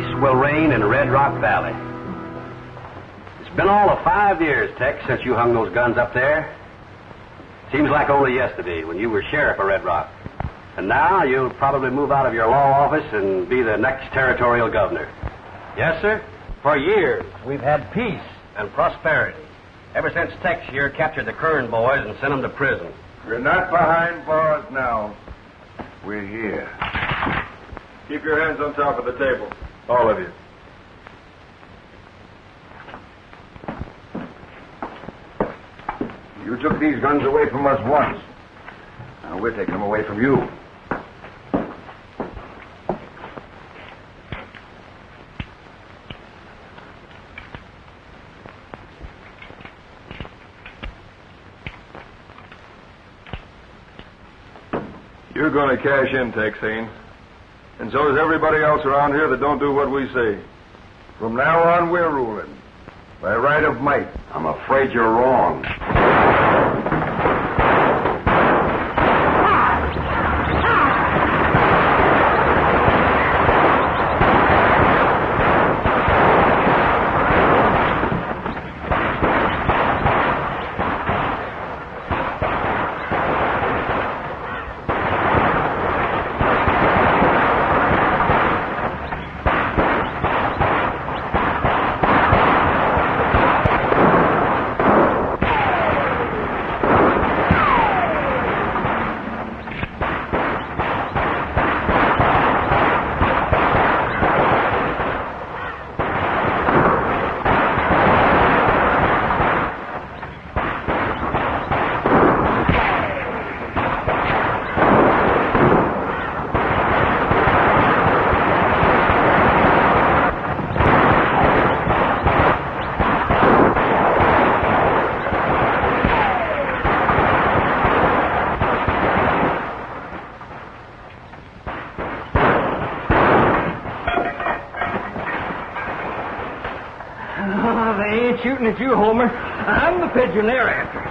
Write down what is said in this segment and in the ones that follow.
peace will reign in Red Rock Valley. It's been all of 5 years, Tex, since you hung those guns up there. Seems like only yesterday when you were sheriff of Red Rock. And now you'll probably move out of your law office and be the next territorial governor. Yes, sir? For years, we've had peace and prosperity. Ever since Tex here captured the Kern boys and sent them to prison. We're not behind bars now. We're here. Keep your hands on top of the table. All of you. You took these guns away from us once. Now we're taking them away from you. You're going to cash in, Texane. And so is everybody else around here that don't do what we say. From now on, we're ruling. By right of might. I'm afraid you're wrong. Shooting at you, Homer. I'm the pigeon they're after.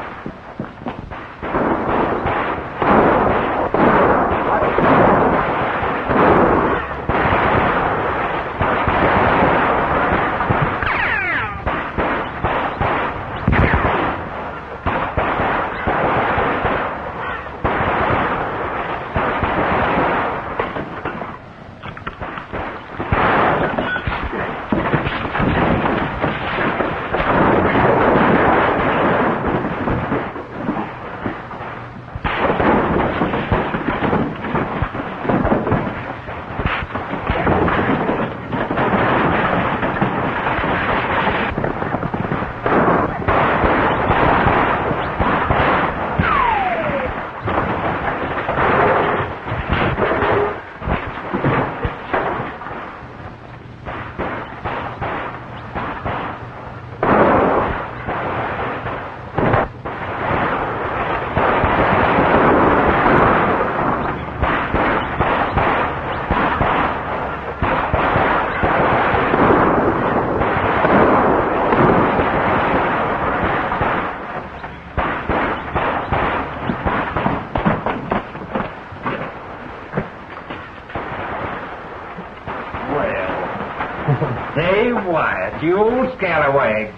Hey, Wyatt, you old scallywag.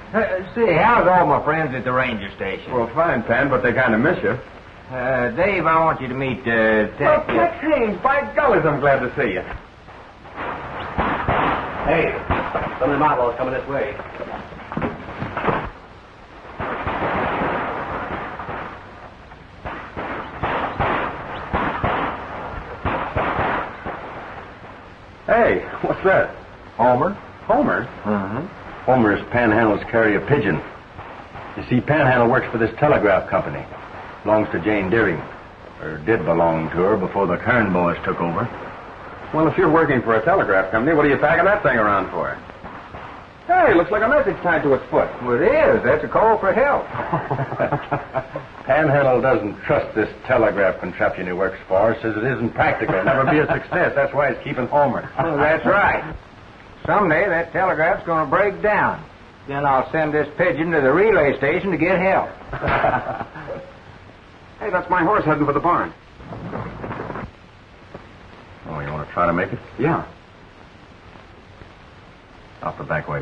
Say, how's all my friends at the ranger station? Well, fine, Pan, but they kind of miss you. Dave, I want you to meet, Tex. Well, Tex Haynes, by golly, I'm glad to see you. Hey, some of them outlaws coming this way. Hey, what's that? Homer? Homer? Mm-hmm. Homer's Panhandle's carry a pigeon. You see, Panhandle works for this telegraph company. Belongs to Jane Deering. Or did belong to her before the Kern boys took over. Well, if you're working for a telegraph company, what are you packing that thing around for? Hey, looks like a message tied to its foot. Well, it is. That's a call for help. Panhandle doesn't trust this telegraph contraption he works for. Says it isn't practical. Never be a success. That's why he's keeping Homer. Well, that's right. Someday that telegraph's going to break down. Then I'll send this pigeon to the relay station to get help. Hey, that's my horse heading for the barn. Oh, you want to try to make it? Yeah. Out the back way.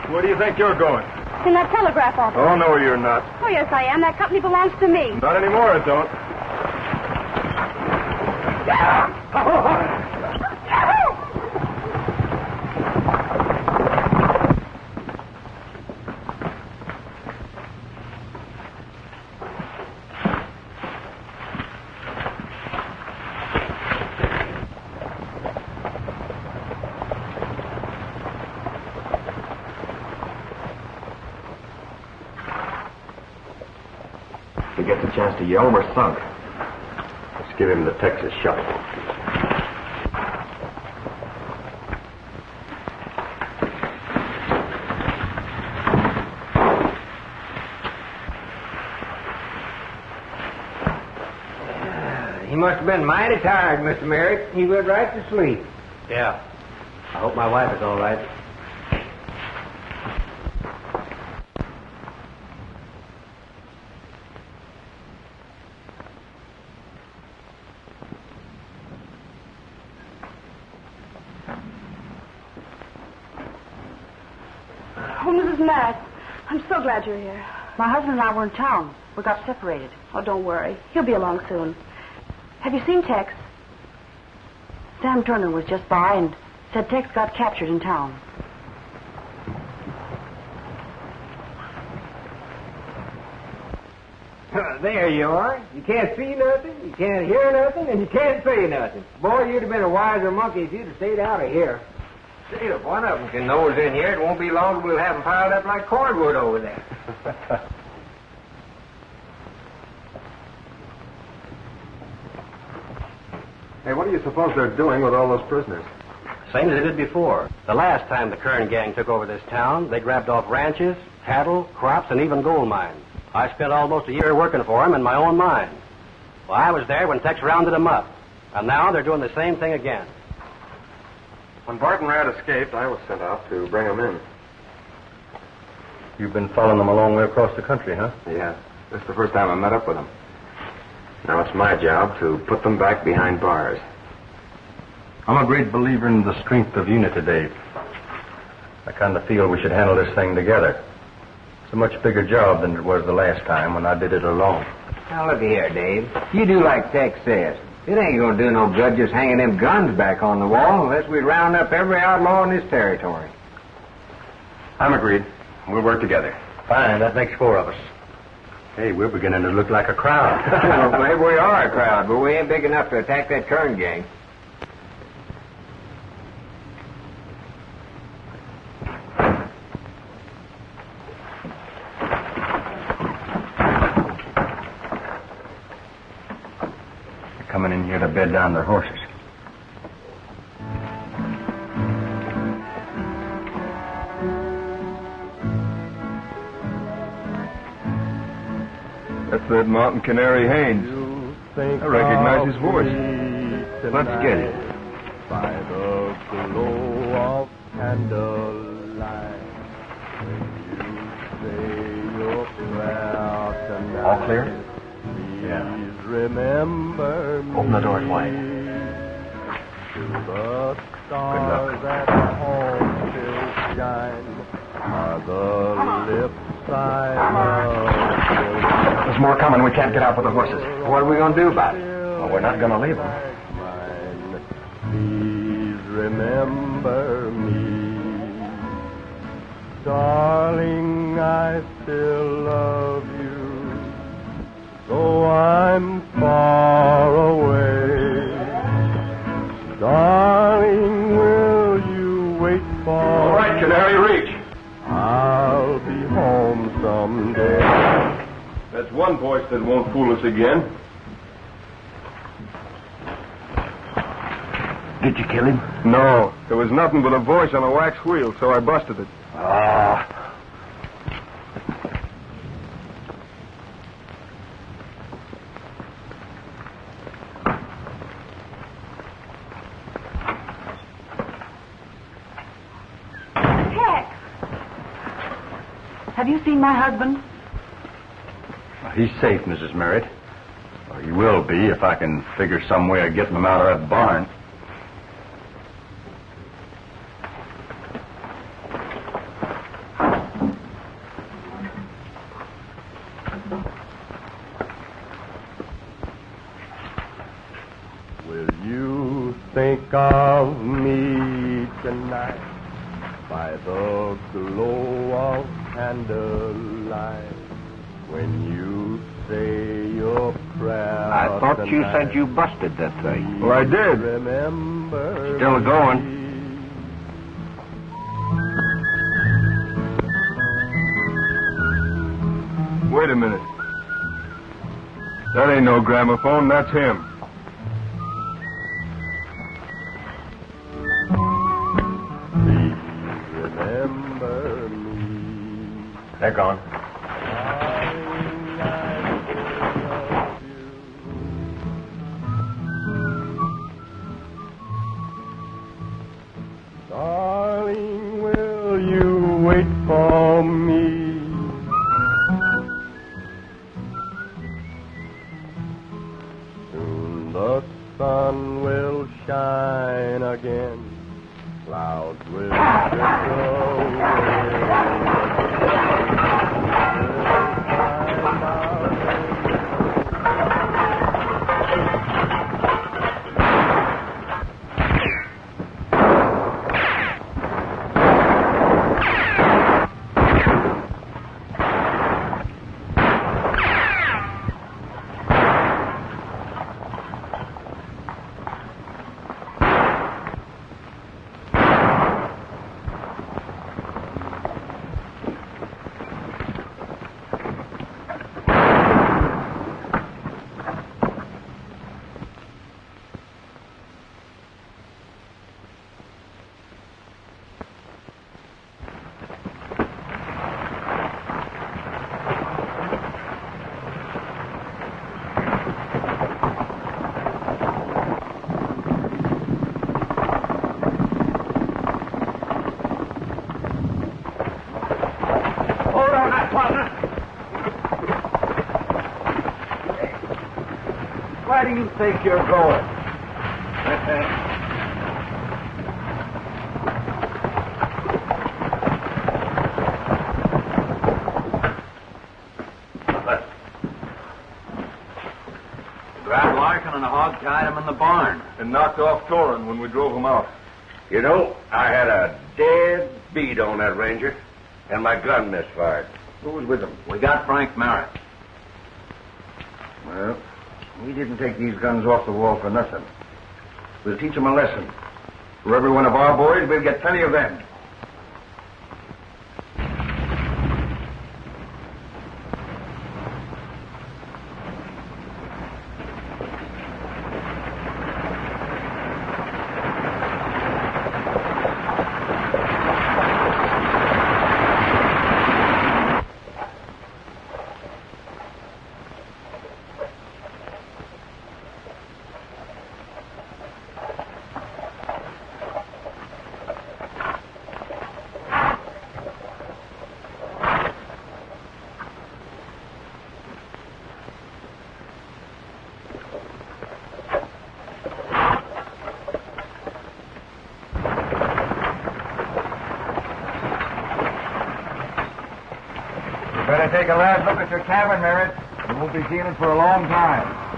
Where do you think you're going? In that telegraph office. Oh, no, you're not. Oh, yes, I am. That company belongs to me. Not anymore, it don't. He gets a chance to yell, we're sunk. Let's give him the Texas shuffle. He must have been mighty tired, Mr. Merrick. He went right to sleep. Yeah. I hope my wife is all right. Oh, Mrs. Mack, I'm so glad you're here. My husband and I were in town. We got separated. Oh, don't worry. He'll be along soon. Have you seen Tex? Sam Turner was just by and said Tex got captured in town. There you are. You can't see nothing, you can't hear nothing, and you can't say nothing. Boy, you'd have been a wiser monkey if you'd have stayed out of here. See, if one of them can nose in here, it won't be long till we'll have them piled up like cordwood over there. Hey, what do you suppose they're doing with all those prisoners? Same as they did before. The last time the Kern gang took over this town, they grabbed off ranches, cattle, crops, and even gold mines. I spent almost a year working for them in my own mine. Well, I was there when Tex rounded them up. And now they're doing the same thing again. When Barton Rad escaped, I was sent out to bring him in. You've been following them a long way across the country, huh? Yeah. This is the first time I met up with them. Now it's my job to put them back behind bars. I'm a great believer in the strength of unity, Dave. I kind of feel we should handle this thing together. It's a much bigger job than it was the last time when I did it alone. Now, look here, Dave. You do like Tex says. It ain't gonna do no good just hanging them guns back on the wall unless we round up every outlaw in this territory. I'm agreed. We'll work together. Fine, that makes four of us. Hey, we're beginning to look like a crowd. Well, maybe we are a crowd, but we ain't big enough to attack that Kern gang. Coming in here to bed down their horses. That's that mountain canary Haynes. I recognize his voice. Let's get it. By the glow of candlelight, when you say your prayer tonight. All clear? Yeah. Remember me. Open the doors wide. To the stars that home still shine are the lips I love. There's more coming. We can't get out with the horses. What are we going to do about it? Well, we're not going to leave them. Please remember me. Darling, I still love you. Though I'm far away, darling, will you wait for All right, Canary, reach. I'll be home someday. That's one voice that won't fool us again. Did you kill him? No, there was nothing but a voice on a wax wheel, so I busted it. Ah. Have you seen my husband? He's safe, Mrs. Merritt. Or he will be if I can figure some way of getting him out of that barn. Will you think of me tonight by the glow of candlelight when you say your prayer? I thought you said you busted that thing. Well, I did. Remember Still going. me. Wait a minute. That ain't no gramophone, that's him. Please remember me. They're gone. Darling, I love you. Darling, will you wait for me? Soon the sun will shine again. Clouds will drift Where do you think you're going? Grabbed Larkin and hog-tied him in the barn. And knocked off Torin when we drove him out. You know, I had a dead beat on that ranger, and my gun misfired. Who was with him? We got Frank Merritt. Well, we didn't take these guns off the wall for nothing. We'll teach them a lesson. For every one of our boys, we'll get plenty of them. Better take a last look at your cabin, Merritt. You won't be seeing it for a long time.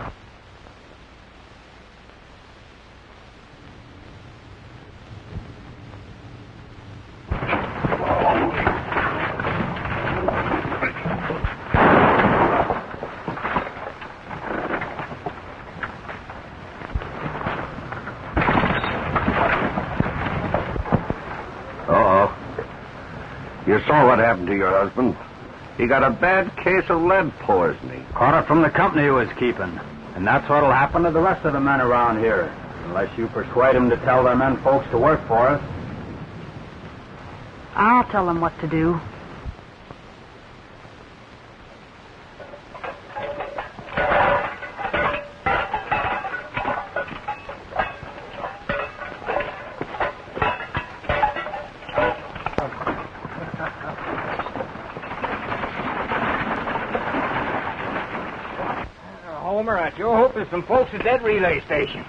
You saw what happened to your husband. He got a bad case of lead poisoning. Caught it from the company he was keeping. And that's what'll happen to the rest of the men around here. Unless you persuade them to tell their men folks to work for us. I'll tell them what to do. I sure hope there's some folks at that relay station.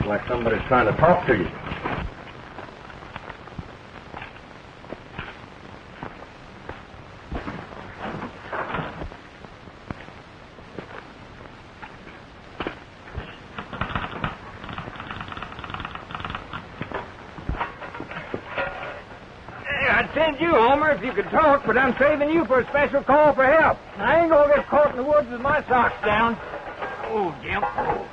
Like somebody's trying to talk to you. I'd send you, Homer, if you could talk, but I'm saving you for a special call for help. I ain't gonna get caught in the woods with my socks down. Oh, Jim. Oh.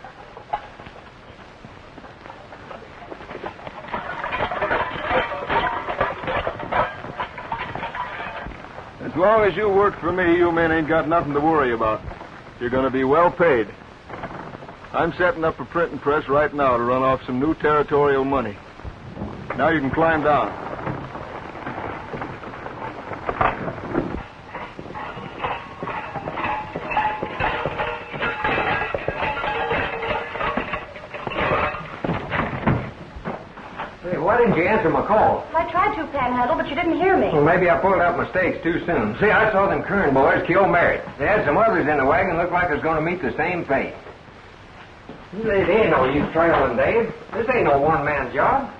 As long as you work for me, you men ain't got nothing to worry about. You're going to be well paid. I'm setting up a printing press right now to run off some new territorial money. Now you can climb down. Hey, why didn't you answer my call? I tried to, Panhandle, but you didn't hear me. Well, maybe I pulled out my stakes too soon. See, I saw them Kern boys kill Merritt. They had some others in the wagon looked like it was going to meet the same fate. There ain't no use trailing, Dave. This ain't no one-man job.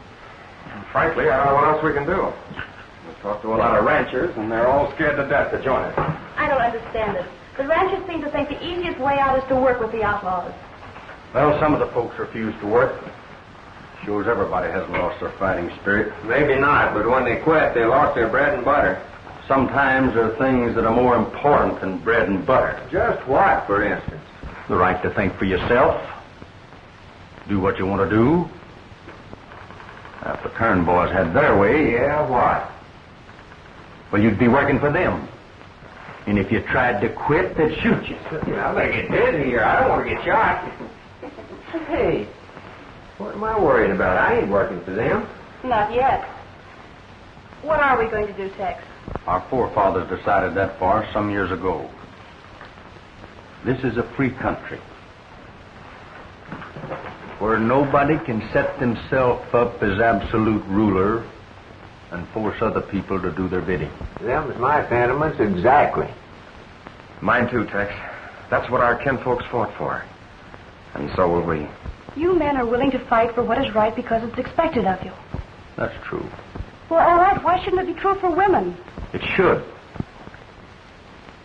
Frankly, I don't know what else we can do. We talked to a lot of ranchers, and they're all scared to death to join us. I don't understand it. The ranchers seem to think the easiest way out is to work with the outlaws. Well, some of the folks refuse to work. Shows everybody hasn't lost their fighting spirit. Maybe not, but when they quit, they lost their bread and butter. Sometimes there are things that are more important than bread and butter. Just what, for instance? The right to think for yourself. Do what you want to do. If the Kern boys had their way... Yeah, what? Well, you'd be working for them. And if you tried to quit, they'd shoot you. I better get busy here. I don't want to get shot. Hey, what am I worrying about? I ain't working for them. Not yet. What are we going to do, Tex? Our forefathers decided that far some years ago. This is a free country where nobody can set themselves up as absolute ruler and force other people to do their bidding. Them's my sentiments exactly. Mine too, Tex. That's what our kinfolks fought for. And so will we. You men are willing to fight for what is right because it's expected of you. That's true. Well, all right, why shouldn't it be true for women? It should.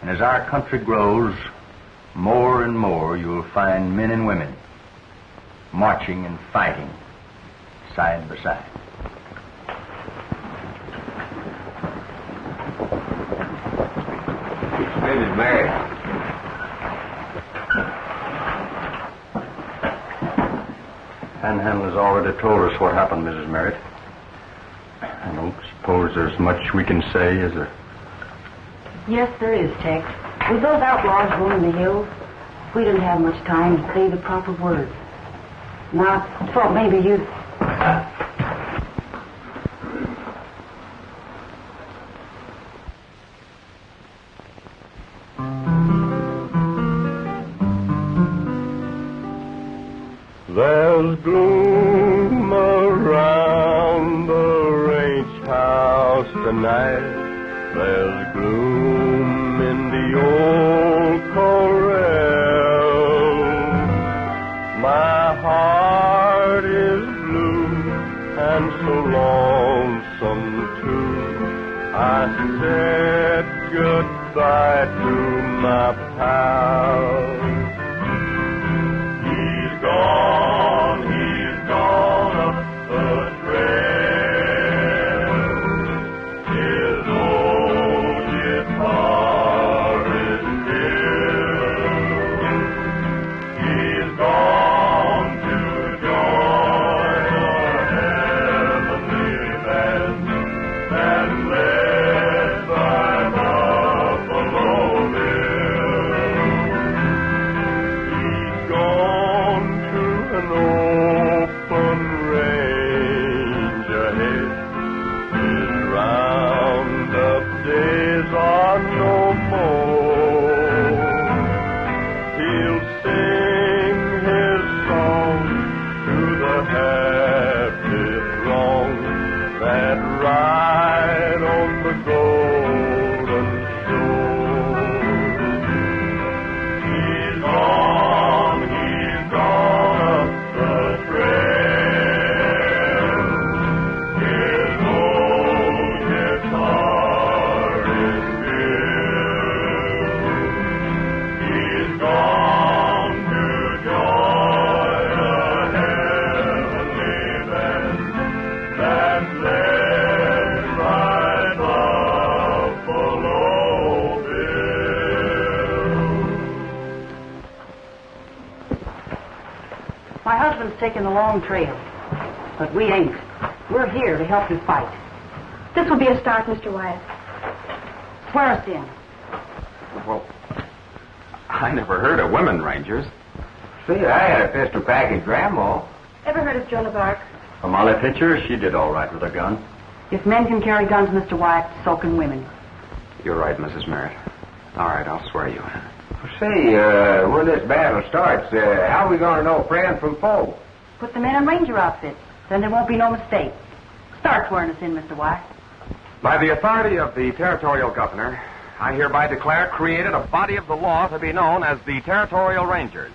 And as our country grows, more and more you'll find men and women marching and fighting side by side. Mrs. Mary. Panhandle has already told us what happened, Mrs. Merritt. I don't suppose there's much we can say, is there? Yes, there is, Tex. With those outlaws roaming the hills, we didn't have much time to say the proper words. Now, I thought maybe you'd... There's gloom around the ranch house tonight. There's gloom in the old corral. My heart is blue and so lonesome too. I said goodbye to my pal. He's gone up the trail. His old guitar is still. He's gone to join a heavenly band and led by Buffalo Bill. ride on the golden shore. He's gone up the trail. His old guitar is filled. He's gone to join a heavenly band that's led by Buffalo Bill. My husband's taking the long trail, but we ain't. We're here to help you fight. This will be a start, Mr. Wyatt. Swear us in. Well, I never heard of women rangers. See, I had a pistol back in Grandma. Ever heard of Joan of Arc? A Molly Pitcher, she did all right with her gun. If men can carry guns, Mr. Wyatt, so can women. You're right, Mrs. Merritt. All right, I'll swear you in. See, when this battle starts, how are we going to know friend from foe? Put the men in ranger outfits. Then there won't be no mistake. Start swearing us in, Mr. Wyatt. By the authority of the territorial governor, I hereby declare created a body of the law to be known as the Territorial Rangers.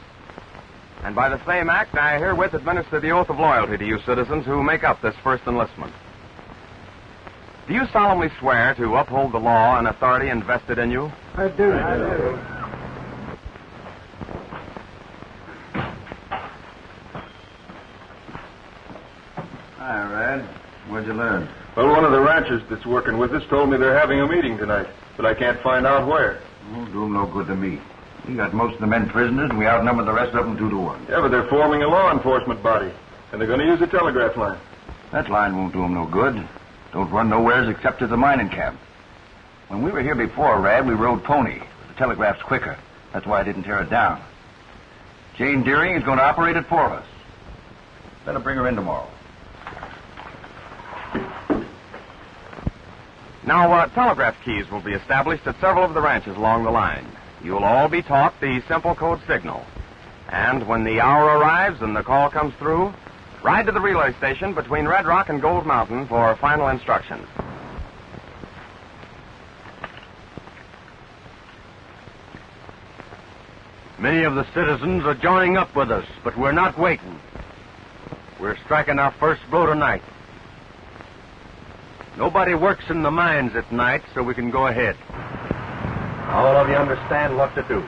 And by the same act, I herewith administer the oath of loyalty to you citizens who make up this first enlistment. Do you solemnly swear to uphold the law and authority invested in you? I do. Hi, Rad. What'd you learn? Well, one of the ranchers that's working with us told me they're having a meeting tonight, but I can't find out where. Won't do 'em no good to me. We got most of the men prisoners, and we outnumber the rest of them 2-1. Yeah, but they're forming a law enforcement body, and they're going to use a telegraph line. That line won't do 'em no good. Don't run nowheres except to the mining camp. When we were here before, Rad, we rode pony. The telegraph's quicker. That's why I didn't tear it down. Jane Deering is going to operate it for us. Better bring her in tomorrow. Now, telegraph keys will be established at several of the ranches along the line. You'll all be taught the simple code signal. And when the hour arrives and the call comes through, ride to the relay station between Red Rock and Gold Mountain for final instructions. Many of the citizens are joining up with us, but we're not waiting. We're striking our first blow tonight. Nobody works in the mines at night, so we can go ahead. All of you understand what to do.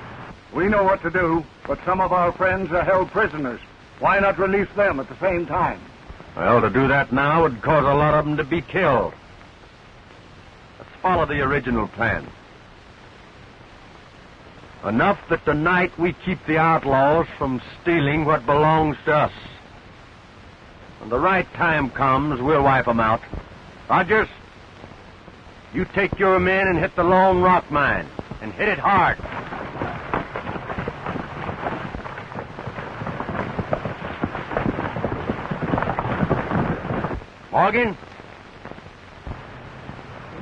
We know what to do, but some of our friends are held prisoners. Why not release them at the same time? Well, to do that now would cause a lot of them to be killed. Let's follow the original plan. Enough that tonight we keep the outlaws from stealing what belongs to us. When the right time comes, we'll wipe them out. Rogers, you take your men and hit the Lone Rock mine, and hit it hard. Morgan,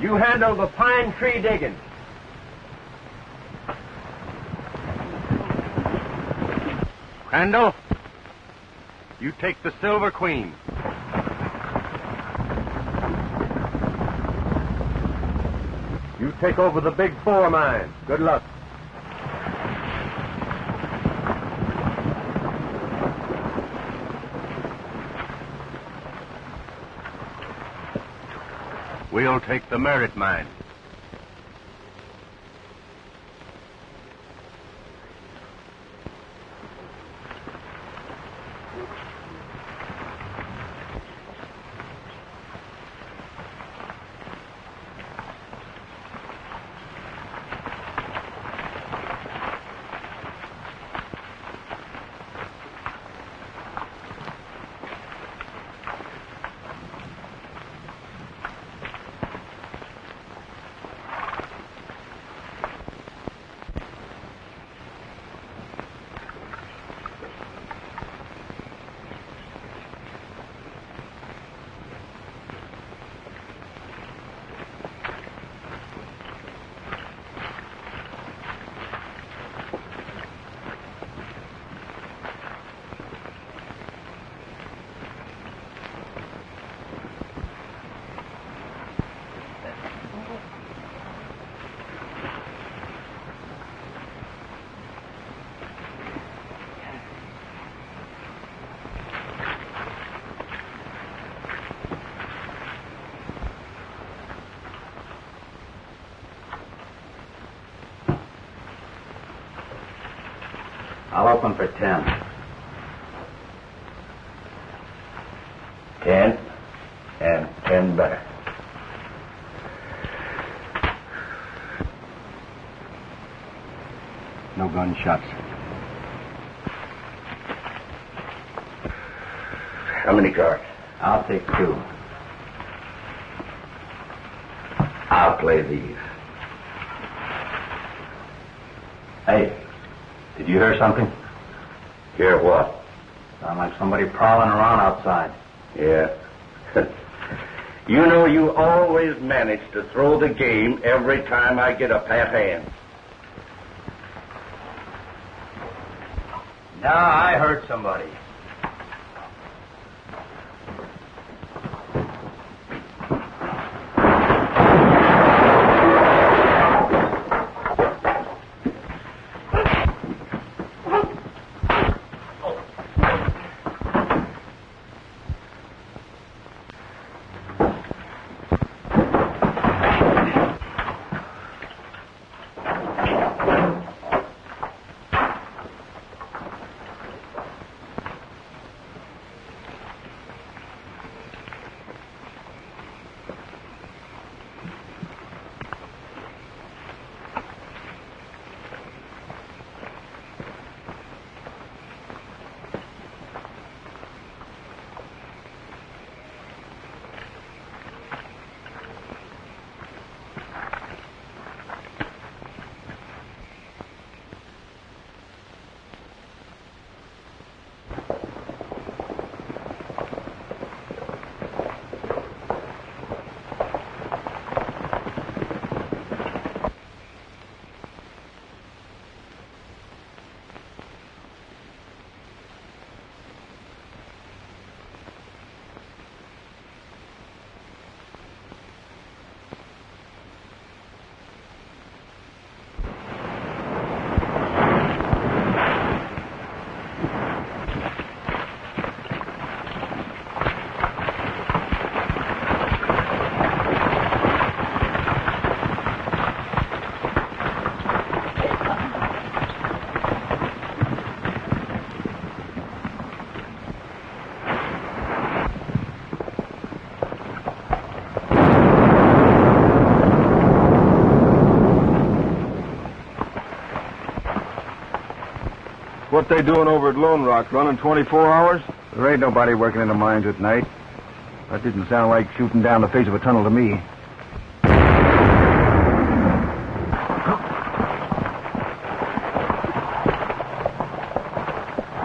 you handle the pine tree digging. Crandall, you take the Silver Queen. You take over the Big Four mine. Good luck. We'll take the Merritt mine. I'll open for 10. 10 and 10 better. No gunshots. How many cards? I'll take 2. I'll play these. Hey, did you hear something? Hear what? Sound like somebody prowling around outside. Yeah. You know, you always manage to throw the game every time I get a pat hand. No, I heard somebody. What they doing over at Lone Rock? Running 24 hours? There ain't nobody working in the mines at night. That didn't sound like shooting down the face of a tunnel to me.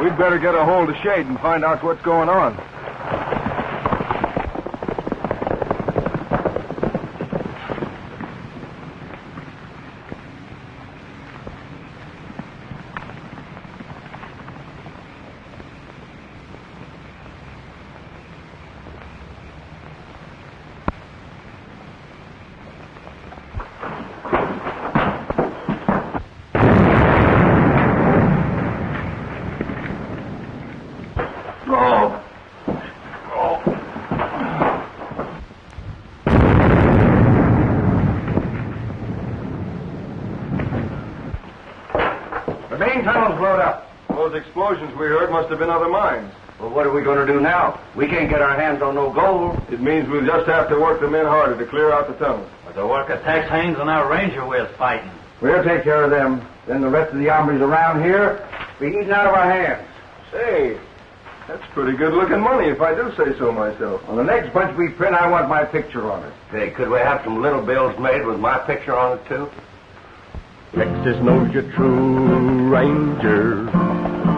We'd better get a hold of Shade and find out what's going on. Those explosions we heard must have been other mines. Well, what are we going to do now? We can't get our hands on no gold. It means we'll just have to work the men harder to clear out the tunnel. But the work of Tex Haynes and our ranger we're fighting. We'll take care of them. Then the rest of the hombres around here be eating out of our hands. Say, that's pretty good-looking money, if I do say so myself. On the next bunch we print, I want my picture on it. Hey, could we have some little bills made with my picture on it, too? Texas knows you're true, Ranger.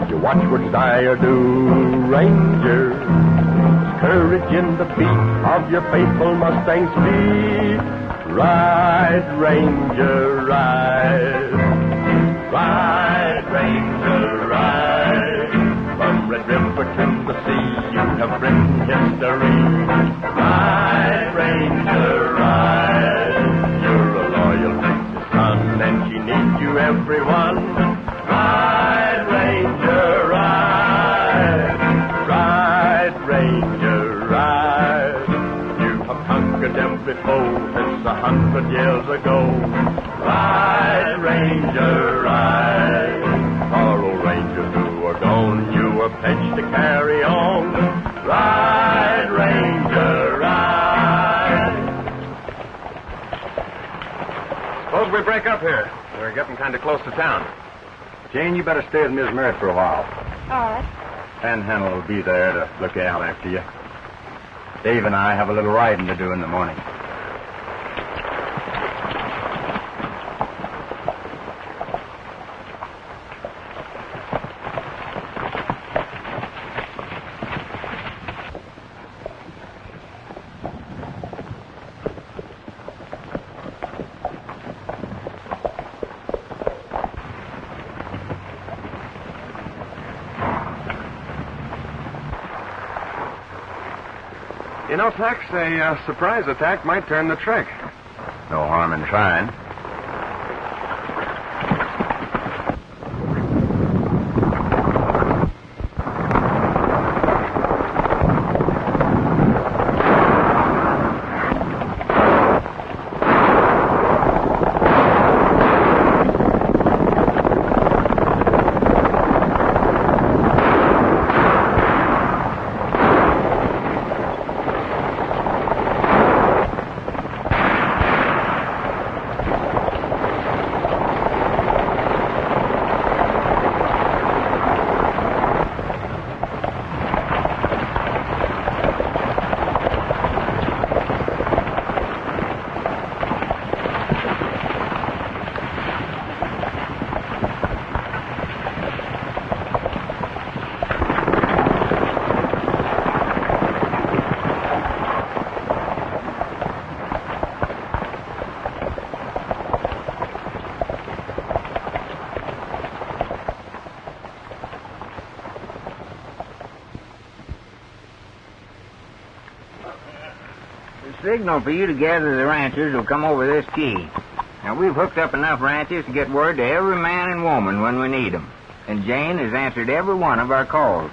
You watch what I do, Ranger. Courage in the beat of your faithful Mustang's feet. Ride, Ranger, ride. Ride, Ranger, ride. From Red River to the sea, you have written history. Ride, Ranger, ride. You're a loyal Texas son, and she needs you, everyone. Ride, Ranger, ride. Ride, Ranger, ride. You have conquered every foe since 100 years ago. Ride, Ranger, ride. Our old Ranger edge to carry on. Ride, Ranger, ride. Suppose we break up here. We're getting kind of close to town. Jane, you better stay with Miss Merritt for a while. All right. Panhandle will be there to look out after you. Dave and I have a little riding to do in the morning. You know, Tex, a surprise attack might turn the trick. No harm in trying. Signal for you to gather the ranchers will come over this key. Now, we've hooked up enough ranchers to get word to every man and woman when we need them. And Jane has answered every one of our calls.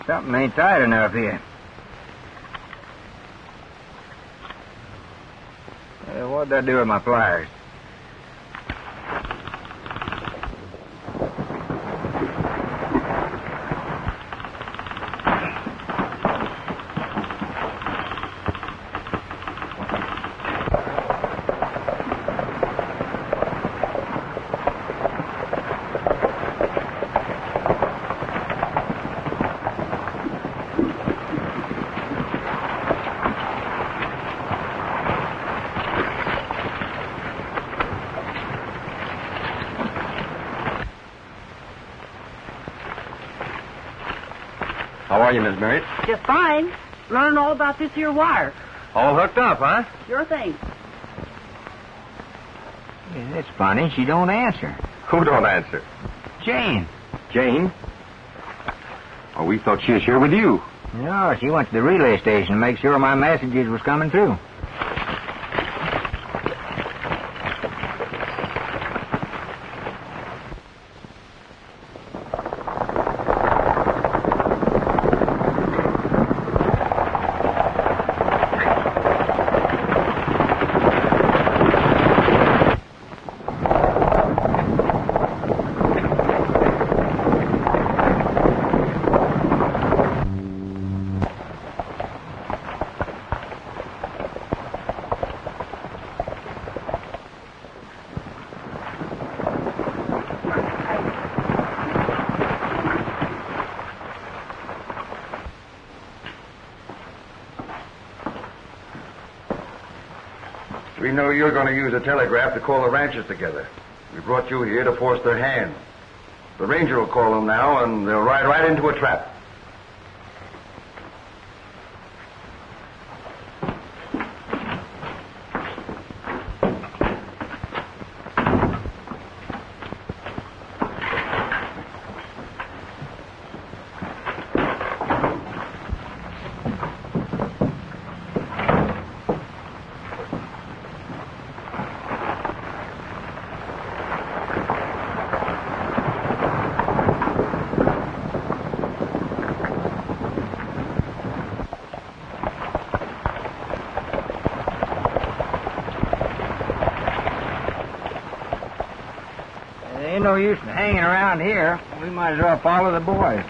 Something ain't tight enough here. What'd I do with my pliers? How are you, Miss Merritt? Just fine. Learning all about this here wire. All hooked up, huh? Sure thing. Yeah, that's funny. She don't answer. Who don't answer? Jane. Jane? Oh, we thought she was here with you. No, she went to the relay station to make sure my messages was coming through. We know you're going to use a telegraph to call the ranchers together. We brought you here to force their hand. The ranger will call them now, and they'll ride right into a trap. use in hanging around here. We might as well follow the boys.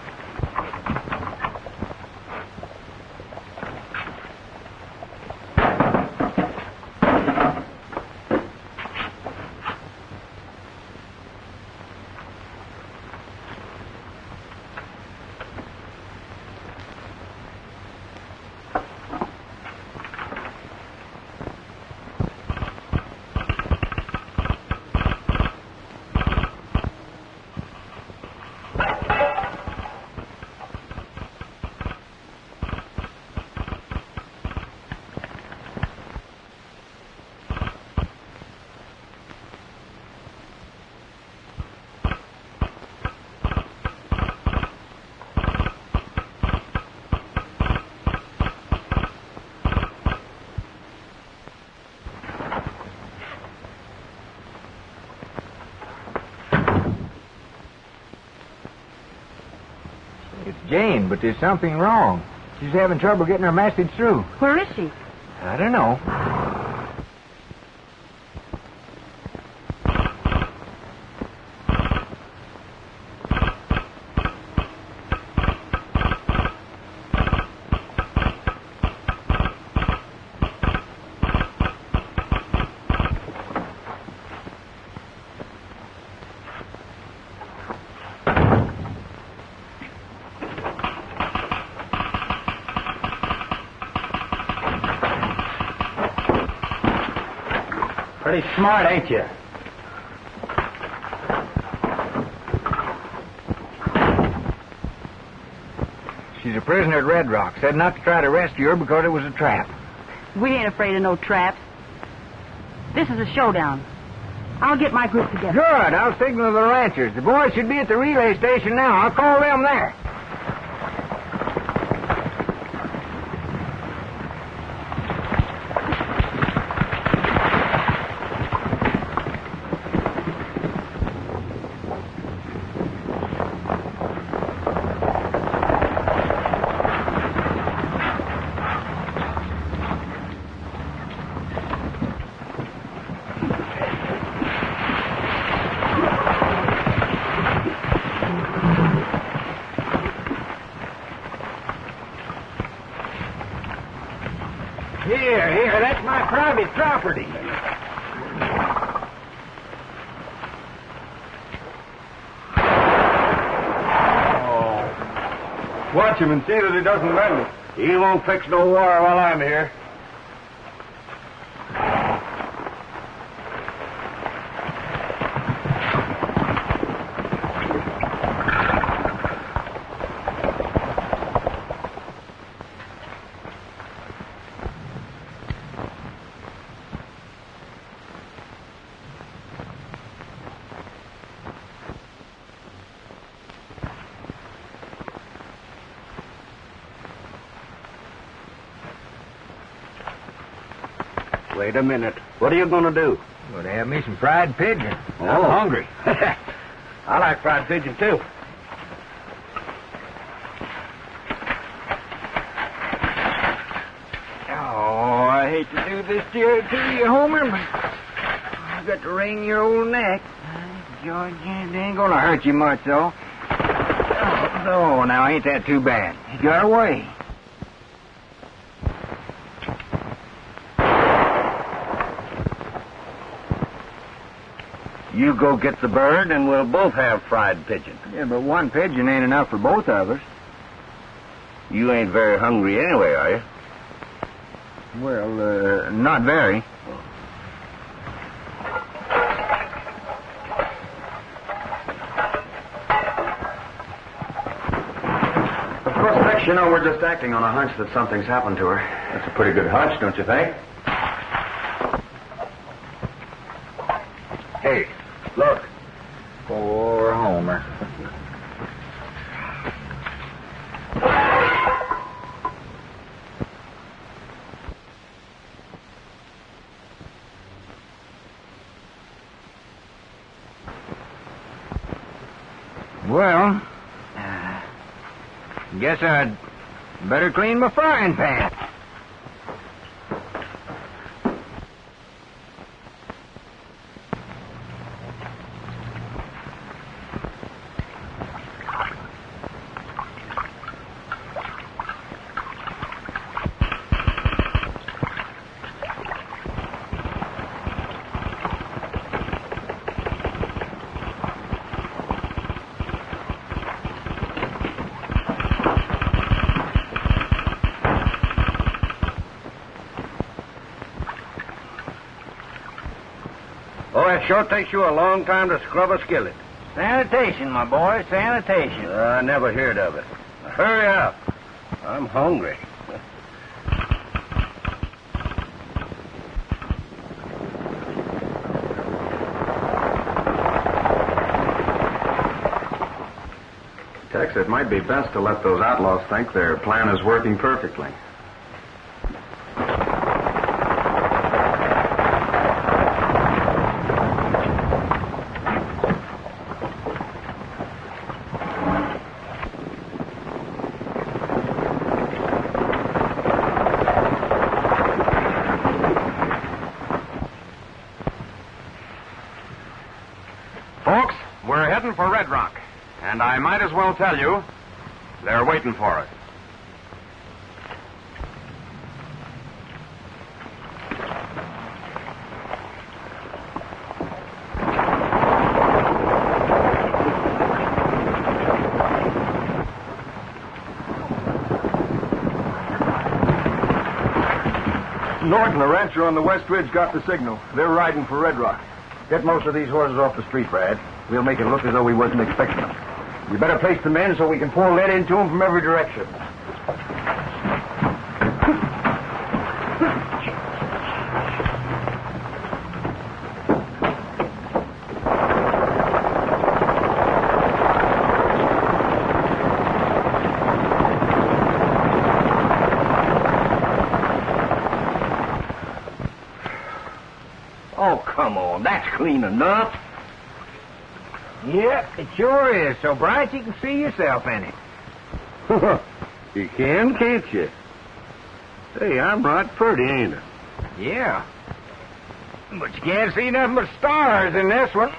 Jane, but there's something wrong. She's having trouble getting her message through. Where is she? I don't know. Pretty smart, ain't you? She's a prisoner at Red Rock. Said not to try to rescue her because it was a trap. We ain't afraid of no traps. This is a showdown. I'll get my group together. Good. I'll signal the ranchers. The boys should be at the relay station now. I'll call them there. Here, that's my private property. Oh. Watch him and see that he doesn't bend it. He won't fix no war while I'm here. Wait a minute. What are you going to do? Going to have me some fried pigeon. Oh. I'm hungry. I like fried pigeon, too. Oh, I hate to do this to you, Homer, but I got to wring your old neck. George, it ain't going to hurt you much, though. Oh, now, ain't that too bad? You got away. You go get the bird, and we'll both have fried pigeon. Yeah, but one pigeon ain't enough for both of us. You ain't very hungry anyway, are you? Well, not very. Of course, Tex, you know, we're just acting on a hunch that something's happened to her. That's a pretty good hunch, don't you think? Hey, look. Poor Homer. Well, guess I'd better clean my frying pan. it sure takes you a long time to scrub a skillet. Sanitation, my boy, sanitation. I never heard of it. Hurry up. I'm hungry. Tex, it might be best to let those outlaws think their plan is working perfectly. Folks, we're heading for Red Rock. And I might as well tell you, they're waiting for us. Norton and the rancher on the West Ridge got the signal. They're riding for Red Rock. Get most of these horses off the street, Brad. We'll make it look as though we wasn't expecting them. You better place the men so we can pour lead into them from every direction. Oh, come on. That's clean enough. Yep, it sure is. So bright you can see yourself in it. You can, can't you? Hey, I'm right pretty, ain't I? Yeah. But you can't see nothing but stars in this one.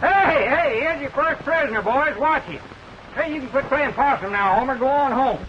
Hey, here's your first prisoner, boys. Watch him. Hey, you can quit playing possum now, Homer. Go on home.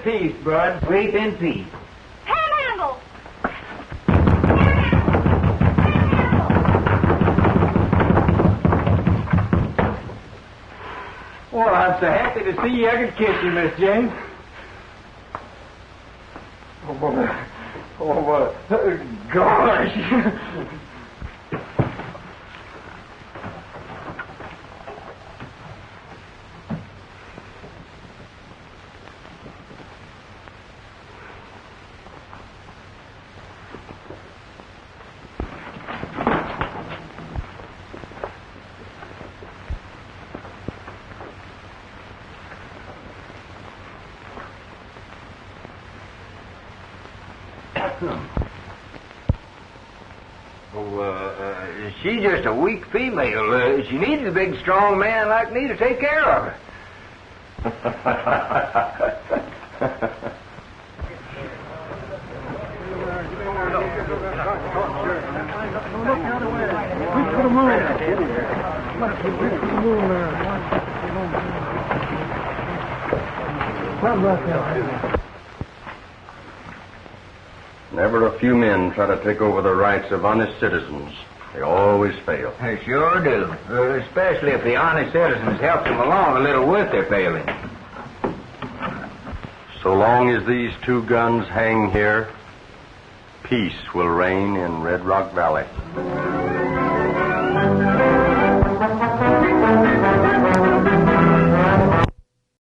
peace, bud. Sleep in peace. Panhandle! Well, I'm so happy to see you. I could kiss you, Miss Jane. Oh, boy. Oh, boy. Gosh. She's just a weak female. She needs a big, strong man like me to take care of her. Whenever a few men try to take over the rights of honest citizens, they always fail. They sure do. Especially if the honest citizens help them along a little with their failing. So long as these two guns hang here, peace will reign in Red Rock Valley.